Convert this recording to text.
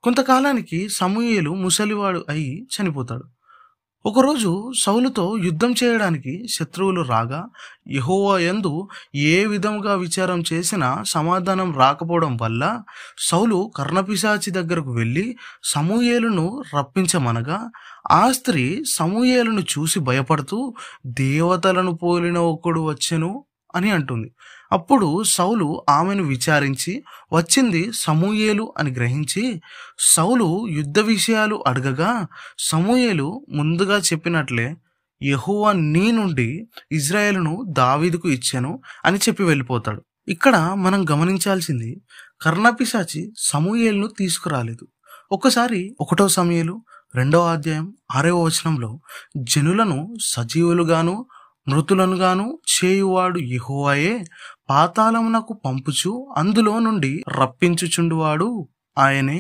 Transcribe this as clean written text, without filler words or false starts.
కొంతకాలానికి సమూయేలు ముసలివాడు అయి చనిపోతాడు. ఒకరోజు సౌలుతో యుద్ధం చేయడానికి శత్రువులు రాగా యెహోవా యందు ఏ విధముగా విచారం చేసినా సమాధానం రాకపోవడం వల్ల సౌలు కర్ణపిశాచి దగ్గరకు వెళ్ళి సమూయేలును రప్పించమనగా ఆ స్త్రీ సమూయేలును చూసి భయపడుతూ దేవతలను పోలిన ఒకడు వచ్చెను అని అంటుంది. అప్పుడు సౌలు ఆమెను విచారించి వచ్చింది సమూయేలు అని గ్రహించి సౌలు యుద్ధ విషయాలు అడగగా సమూయేలు ముందుగా చెప్పినట్లే యెహోవా నీ నుండి ఇజ్రాయేలును దావీదుకు ఇచ్చెను అని చెప్పి వెళ్ళిపోతాడు. ఇక్కడ మనం గమనించాల్సింది కర్ణపిశాచి సమూయేలును తీసుకురాలేదు. ఒకసారి 1 సమూయేలు 2వ అధ్యాయం 6వ వచనంలో జనులను సజీవులుగాను మృతులను గాను చేయువాడు యెహోవాయే, పాతాళమునకు పంపుచు అందులో నుండి రప్పించుచుండువాడు ఆయనే